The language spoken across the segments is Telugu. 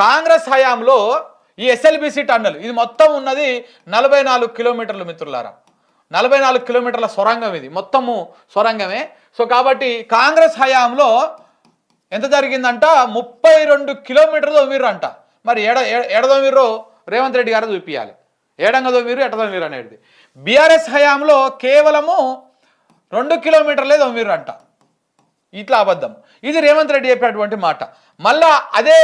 కాంగ్రెస్ హయాంలో ఈ ఎస్ఎల్బిసి టన్నెల్ ఇది మొత్తం ఉన్నది 44 కిలోమీటర్లు మిత్రులారా. 44 కిలోమీటర్ల సొరంగం, ఇది మొత్తము సొరంగమే. సో కాబట్టి కాంగ్రెస్ హయాంలో ఎంత జరిగిందంట, 32 కిలోమీటర్లు దొమ్మిర్రు అంట. మరి ఎడదొమ్మిర్రో రేవంత్ రెడ్డి గారు చూపించాలి. ఏడంగా దొమ్మిర్రు ఎటదొమ్మిర్రు అనేది. బీఆర్ఎస్ హయాంలో కేవలము 2 కిలోమీటర్లే దొమ్మిర్రు అంట. ఇట్లా అబద్ధం. ఇది రేవంత్ రెడ్డి చెప్పినటువంటి మాట. మళ్ళా అదే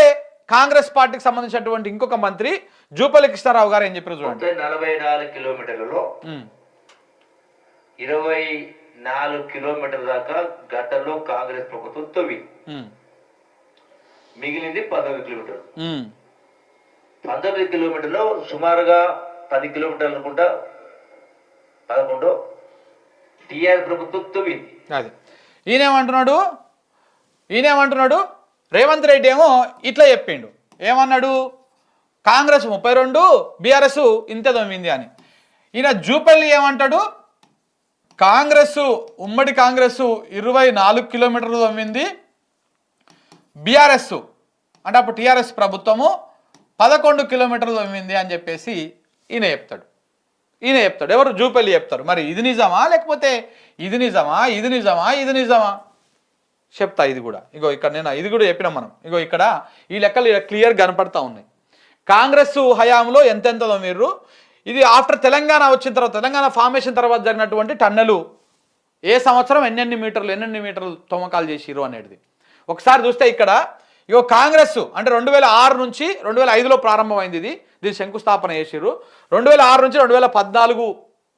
కాంగ్రెస్ పార్టీకి సంబంధించినటువంటి ఇంకొక మంత్రి జూపల్లి కృష్ణారావు గారు ఏం చెప్పారు చూడండి. 44 కిలోమీటర్లలో 24 కిలోమీటర్ల దాకా గతంలో కాంగ్రెస్ ప్రభుత్వం తవ్వి మిగిలింది 19 కిలోమీటర్లు. 19 కిలోమీటర్లో సుమారుగా 10 కిలోమీటర్లు అనుకుంటా 11 టీఆర్ ప్రభుత్వం తవ్వింది. అది ఈయనేమంటున్నాడు రేవంత్ రెడ్డి ఏమో ఇట్లా చెప్పిండు. ఏమన్నాడు, కాంగ్రెస్ 32 బీఆర్ఎస్ ఇంత తొమ్మిది అని. ఈయన జూపల్లి ఏమంటాడు, ఉమ్మడి కాంగ్రెస్ 24 కిలోమీటర్లు తొమ్మిది, బీఆర్ఎస్ అంటే అప్పుడు టీఆర్ఎస్ ప్రభుత్వము 11 కిలోమీటర్లు తొమ్మిది అని చెప్పేసి ఈయన చెప్తాడు. ఎవరు, జూపల్లి చెప్తారు. మరి ఇది నిజమా లేకపోతే ఇది నిజమా చెప్తా. ఇది కూడా ఇగో ఇక్కడ నేను ఇది కూడా చెప్పినాం మనం. ఇగో ఇక్కడ ఈ లెక్కలు క్లియర్ కనపడతా ఉన్నాయి. కాంగ్రెస్ హయాంలో ఎంతెంత మీరు ఇది ఆఫ్టర్ తెలంగాణ వచ్చిన తర్వాత, తెలంగాణ ఫార్మేషన్ తర్వాత జరిగినటువంటి టన్నెలు ఏ సంవత్సరం ఎన్నెన్ని మీటర్లు తవ్వకాలు చేసిరు అనేది ఒకసారి చూస్తే ఇక్కడ ఇగో కాంగ్రెస్ అంటే 2006 నుంచి 2005లో ప్రారంభమైంది. దీని శంకుస్థాపన చేసిరు. 2006 నుంచి 2014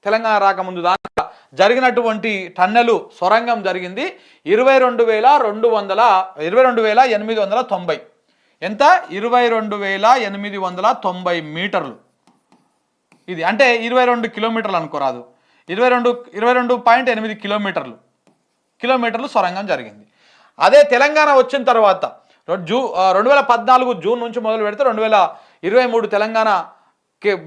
తెలంగాణ రాకముందు దాకా జరిగినటువంటి టన్నెలు సొరంగం జరిగింది 22,890. ఎంత, 22,890 మీటర్లు. ఇది అంటే 22 కిలోమీటర్లు అనుకోరాదు, 22.8 కిలోమీటర్లు సొరంగం జరిగింది. అదే తెలంగాణ వచ్చిన తర్వాత 2014 జూన్ నుంచి మొదలు పెడితే 2023 తెలంగాణ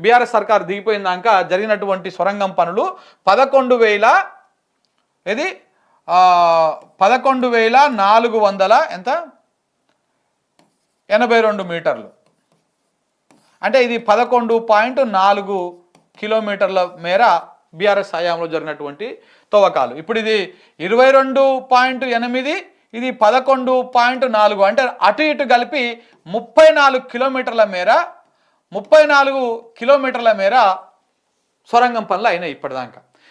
బీఆర్ఎస్ సర్కార్ దిగిపోయిందాక జరిగినటువంటి సొరంగం పనులు 11,400 ఎంత 82 మీటర్లు. అంటే ఇది 11.4 కిలోమీటర్ల మేర బీఆర్ఎస్ హయాంలో జరిగినటువంటి తవ్వకాలు. ఇప్పుడు ఇది 22.8, ఇది 11.4, అంటే అటు ఇటు కలిపి 34 కిలోమీటర్ల మేర సొరంగం పనులు అయినాయి ఇప్పటిదాకా.